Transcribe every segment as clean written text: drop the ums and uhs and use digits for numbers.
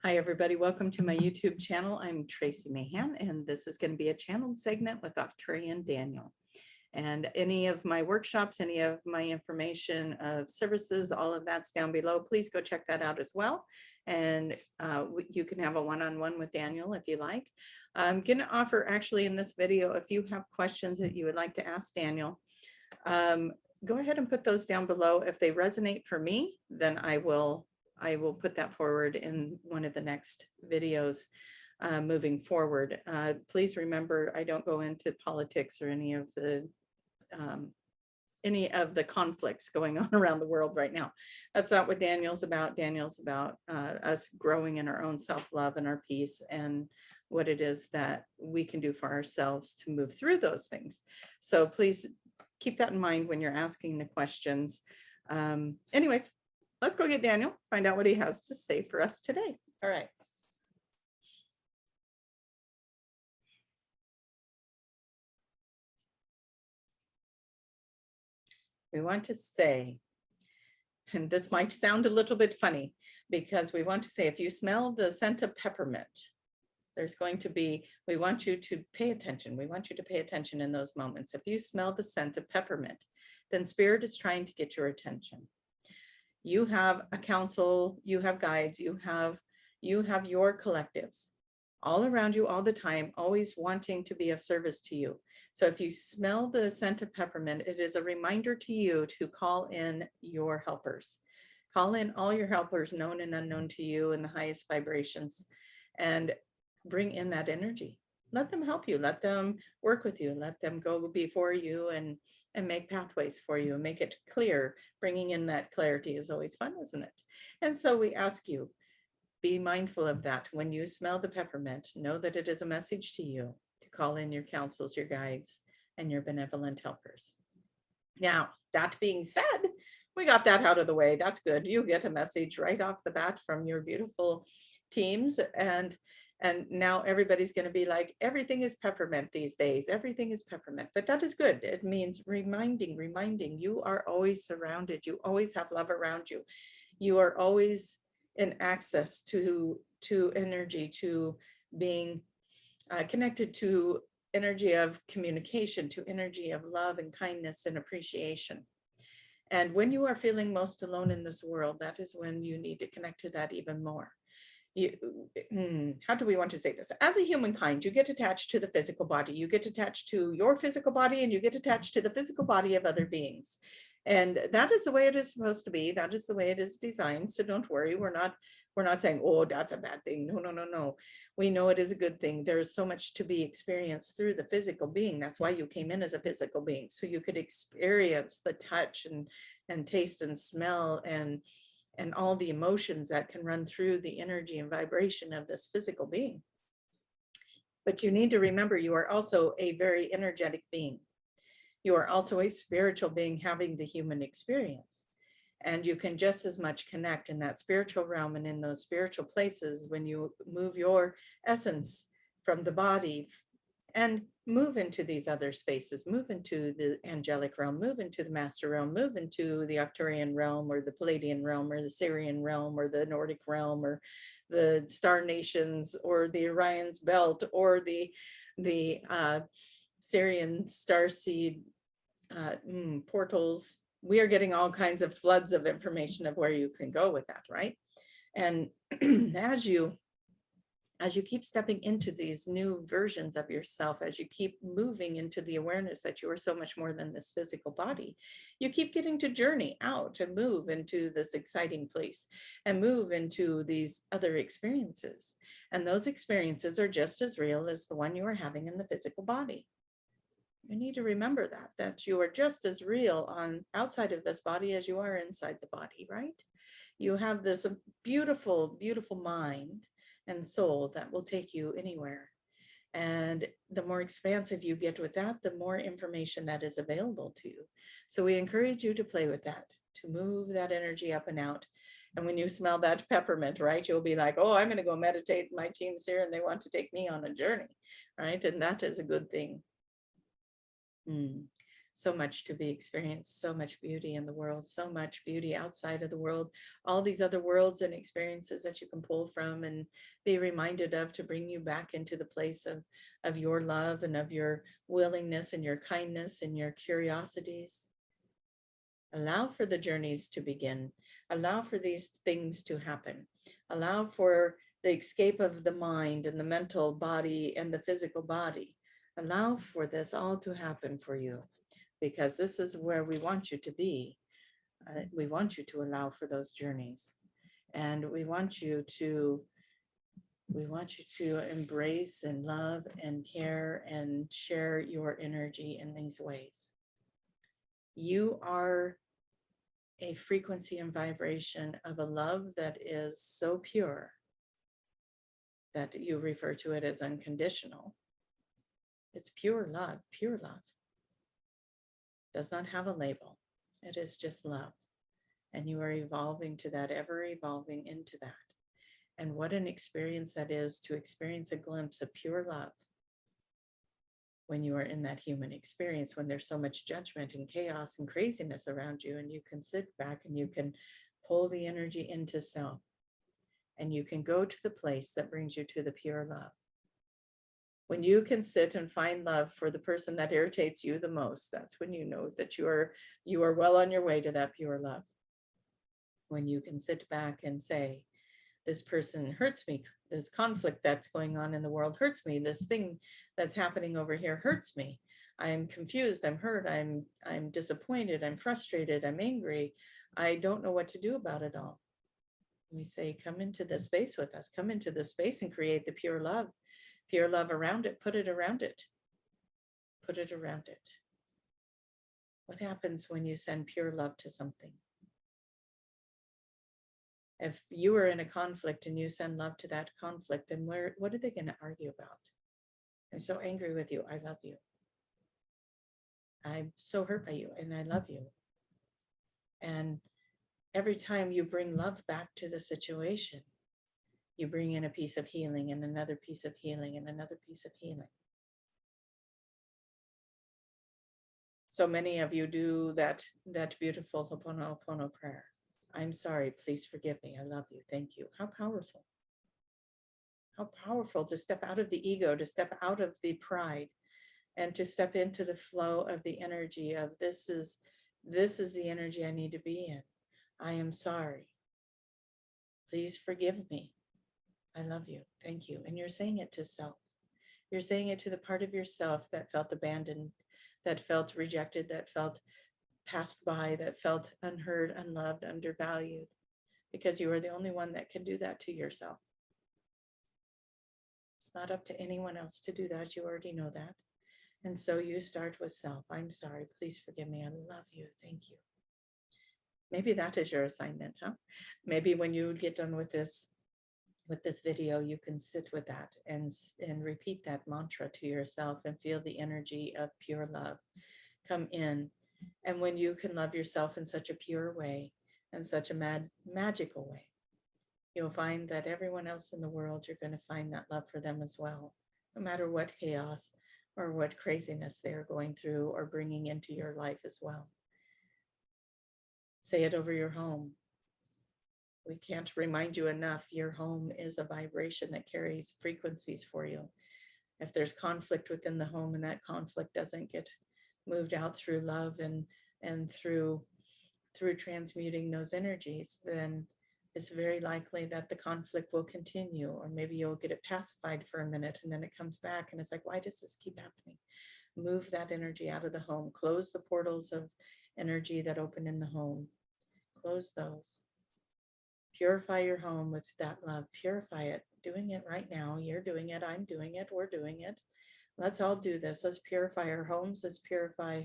Hi, everybody. Welcome to my YouTube channel. I'm Tracie Mahan, and this is going to be a channeled segment with Arcturian Daniel. And any of my workshops, any of my information of services, all of that's down below. Please go check that out as well. And you can have a one-on-one with Daniel if you like. I'm going to offer actually in this video, if you have questions that you would like to ask Daniel, go ahead and put those down below. If they resonate for me, then I will put that forward in one of the next videos moving forward. Please remember, I don't go into politics or any of the conflicts going on around the world right now. That's not what Daniel's about. Daniel's about us growing in our own self-love and our peace and what it is that we can do for ourselves to move through those things. So please keep that in mind when you're asking the questions. Anyways, let's go get Daniel, find out what he has to say for us today. All right. We want to say, and this might sound a little bit funny, because we want to say, if you smell the scent of peppermint, there's going to be, we want you to pay attention. We want you to pay attention in those moments. If you smell the scent of peppermint, then Spirit is trying to get your attention. You have a council, you have guides, you have your collectives all around you all the time, always wanting to be of service to you. So if you smell the scent of peppermint, it is a reminder to you to call in your helpers. Call in all your helpers, known and unknown to you, in the highest vibrations, and bring in that energy. Let them help you, let them work with you, let them go before you and make pathways for you and make it clear. Bringing in that clarity is always fun, isn't it? And so we ask you, be mindful of that. When you smell the peppermint, know that it is a message to you to call in your counsels, your guides, and your benevolent helpers. Now, that being said, we got that out of the way. That's good. You get a message right off the bat from your beautiful teams, and now everybody's going to be like, everything is peppermint these days. Everything is peppermint. But that is good. It means reminding you are always surrounded. You always have love around you. You are always in access to energy, to being connected to energy of communication, to energy of love and kindness and appreciation. And when you are feeling most alone in this world, that is when you need to connect to that even more. How do we want to say this? As a humankind, you get attached to the physical body. You get attached to your physical body, and you get attached to the physical body of other beings. And that is the way it is supposed to be. That is the way it is designed. So don't worry. We're not saying, oh, that's a bad thing. No. We know it is a good thing. There is so much to be experienced through the physical being. That's why you came in as a physical being. So you could experience the touch and taste and smell and all the emotions that can run through the energy and vibration of this physical being. But you need to remember, you are also a very energetic being. You are also a spiritual being having the human experience. And you can just as much connect in that spiritual realm and in those spiritual places when you move your essence from the body and move into these other spaces, move into the angelic realm, move into the master realm, move into the Arcturian realm or the Palladian realm or the Syrian realm or the Nordic realm or the star nations or the Orion's belt or the Syrian starseed portals. We are getting all kinds of floods of information of where you can go with that, right? And as you keep stepping into these new versions of yourself, as you keep moving into the awareness that you are so much more than this physical body, you keep getting to journey out and move into this exciting place and move into these other experiences. And those experiences are just as real as the one you are having in the physical body. You need to remember that you are just as real on outside of this body as you are inside the body, right? You have this beautiful, beautiful mind and soul that will take you anywhere. And the more expansive you get with that, the more information that is available to you. So we encourage you to play with that, to move that energy up and out. And when you smell that peppermint, right, you'll be like, oh, I'm going to go meditate. My team's here and they want to take me on a journey, right? And that is a good thing. so much to be experienced, so much beauty in the world, so much beauty outside of the world, all these other worlds and experiences that you can pull from and be reminded of to bring you back into the place of your love and of your willingness and your kindness and your curiosities. Allow for the journeys to begin. Allow for these things to happen. Allow for the escape of the mind and the mental body and the physical body. Allow for this all to happen for you, because this is where we want you to be. We want you to allow for those journeys, and we want you to embrace and love and care and share your energy in these ways. You are a frequency and vibration of a love that is so pure that you refer to it as unconditional. It's pure love, pure love. Does not have a label. It is just love. And you are evolving to that, ever evolving into that. And what an experience that is, to experience a glimpse of pure love when you are in that human experience, when there's so much judgment and chaos and craziness around you, and you can sit back and you can pull the energy into self, and you can go to the place that brings you to the pure love. When you can sit and find love for the person that irritates you the most, that's when you know that you are well on your way to that pure love. When you can sit back and say, this person hurts me, this conflict that's going on in the world hurts me, this thing that's happening over here hurts me, I'm confused, I'm hurt, I'm disappointed, I'm frustrated, I'm angry, I don't know what to do about it all. We say, come into this space with us, come into this space and create the pure love around it, put it around it, put it around it. What happens when you send pure love to something? If you are in a conflict and you send love to that conflict, then what are they going to argue about? I'm so angry with you. I love you. I'm so hurt by you and I love you. And every time you bring love back to the situation, you bring in a piece of healing and another piece of healing and another piece of healing. So many of you do that beautiful Ho'oponopono prayer. I'm sorry, please forgive me. I love you. Thank you. How powerful. How powerful to step out of the ego, to step out of the pride, and to step into the flow of the energy of this is the energy I need to be in. I am sorry. Please forgive me. I love you. Thank you. And you're saying it to self. You're saying it to the part of yourself that felt abandoned, that felt rejected, that felt passed by, that felt unheard, unloved, undervalued, because you are the only one that can do that to yourself. It's not up to anyone else to do that. You already know that. And so you start with self. I'm sorry. Please forgive me. I love you. Thank you. Maybe that is your assignment, huh? Maybe when you get done with this video, you can sit with that and repeat that mantra to yourself and feel the energy of pure love come in. And when you can love yourself in such a pure way and such a magical way, you'll find that everyone else in the world, you're going to find that love for them as well, no matter what chaos or what craziness they are going through or bringing into your life as well. Say it over your home. We can't remind you enough, your home is a vibration that carries frequencies for you. If there's conflict within the home and that conflict doesn't get moved out through love and through transmuting those energies, then it's very likely that the conflict will continue, or maybe you'll get it pacified for a minute and then it comes back and it's like, why does this keep happening? Move that energy out of the home. Close the portals of energy that open in the home. Close those. Purify your home with that love. Purify it. Doing it right now. You're doing it. I'm doing it. We're doing it. Let's all do this. Let's purify our homes. Let's purify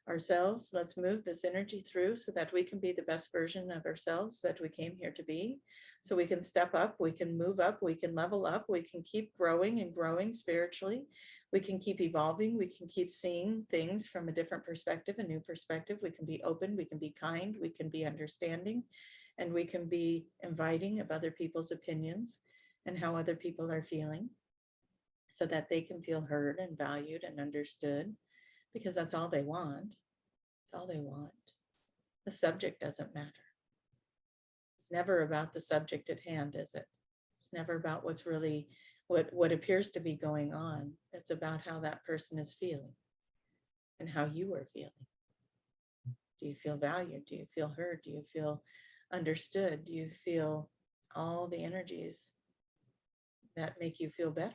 ourselves. Let's move this energy through so that we can be the best version of ourselves that we came here to be. So we can step up, we can move up, we can level up, we can keep growing and growing spiritually. We can keep evolving. We can keep seeing things from a different perspective, a new perspective. We can be open, we can be kind, we can be understanding, and we can be inviting of other people's opinions and how other people are feeling, so that they can feel heard and valued and understood, because that's all they want. That's all they want. The subject doesn't matter. It's never about the subject at hand, is it? It's never about what's really, what appears to be going on. It's about how that person is feeling and how you are feeling. Do you feel valued? Do you feel heard? Do you feel understood? Do you feel all the energies that make you feel better?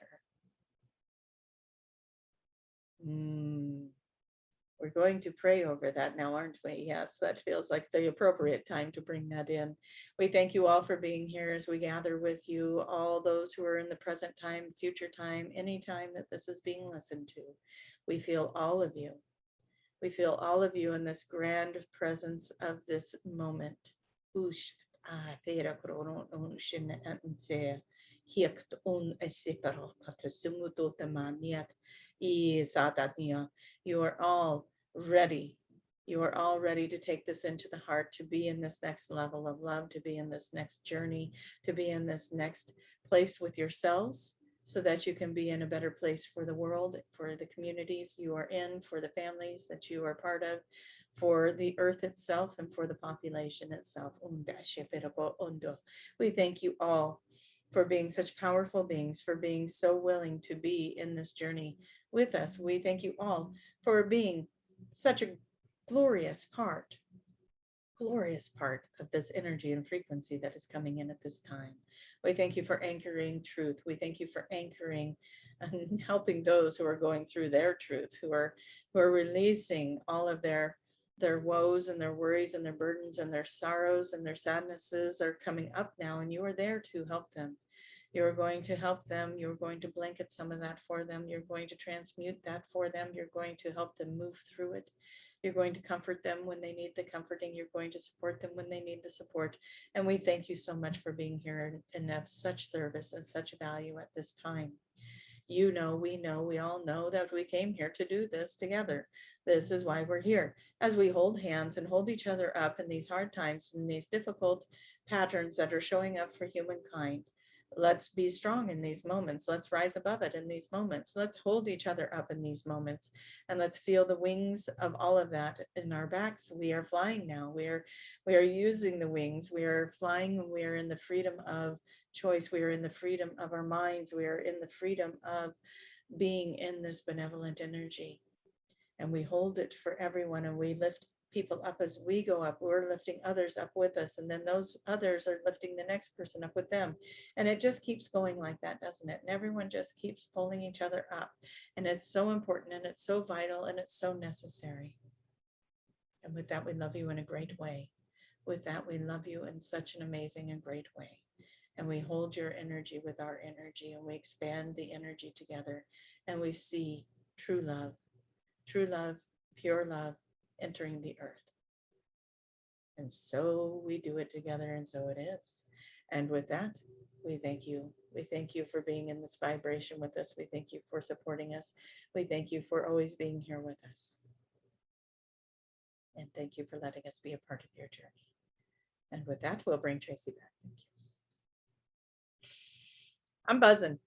We're going to pray over that now, aren't we? Yes, that feels like the appropriate time to bring that in. We thank you all for being here as we gather with you, all those who are in the present time, future time, any time that this is being listened to. We feel all of you. We feel all of you in this grand presence of this moment. You are all ready. You are all ready to take this into the heart, to be in this next level of love, to be in this next journey, to be in this next place with yourselves, so that you can be in a better place for the world, for the communities you are in, for the families that you are part of, for the earth itself, and for the population itself. We thank you all for being such powerful beings, for being so willing to be in this journey with us. We thank you all for being such a glorious part of this energy and frequency that is coming in at this time. We thank you for anchoring truth. We thank you for anchoring and helping those who are going through their truth, who are releasing all of their woes and their worries and their burdens and their sorrows and their sadnesses are coming up now, and you are there to help them. You're going to help them. You're going to blanket some of that for them. You're going to transmute that for them. You're going to help them move through it. You're going to comfort them when they need the comforting. You're going to support them when they need the support. And we thank you so much for being here and of such service and such value at this time. You know, we all know that we came here to do this together. This is why we're here. As we hold hands and hold each other up in these hard times and these difficult patterns that are showing up for humankind. Let's be strong in these moments. Let's rise above it in these moments. Let's hold each other up in these moments. And let's feel the wings of all of that in our backs. We are flying now. We are using the wings. We are flying. We are in the freedom of choice. We are in the freedom of our minds. We are in the freedom of being in this benevolent energy. And we hold it for everyone, and we lift people up as we go up. We're lifting others up with us, and then those others are lifting the next person up with them. And it just keeps going like that, doesn't it? And everyone just keeps pulling each other up. And it's so important, and it's so vital, and it's so necessary. And with that, we love you in a great way. With that, we love you in such an amazing and great way. And we hold your energy with our energy, and we expand the energy together, and we see true love, pure love entering the earth. And so we do it together, and so it is. And with that, we thank you. We thank you for being in this vibration with us. We thank you for supporting us. We thank you for always being here with us. And thank you for letting us be a part of your journey. And with that, we'll bring Tracie back. Thank you. I'm buzzing.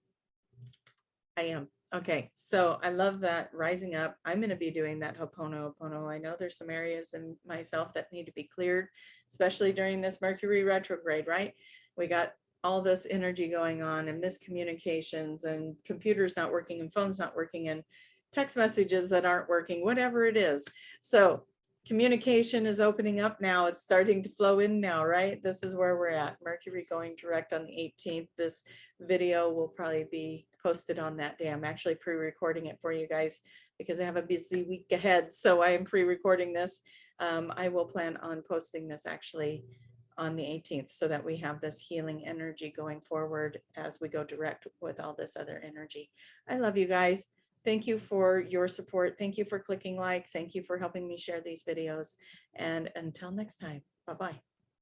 I am. Okay, so I love that rising up. I'm going to be doing that Ho'oponopono. I know there's some areas in myself that need to be cleared, especially during this Mercury retrograde, right? We got all this energy going on and miscommunications and computers not working and phones not working and text messages that aren't working, whatever it is. So communication is opening up now. It's starting to flow in now, right? This is where we're at. Mercury going direct on the 18th. This video will probably be posted on that day. I'm actually pre-recording it for you guys because I have a busy week ahead. So I am pre-recording this. I will plan on posting this actually on the 18th so that we have this healing energy going forward as we go direct with all this other energy. I love you guys. Thank you for your support. Thank you for clicking like. Thank you for helping me share these videos. And until next time, bye-bye.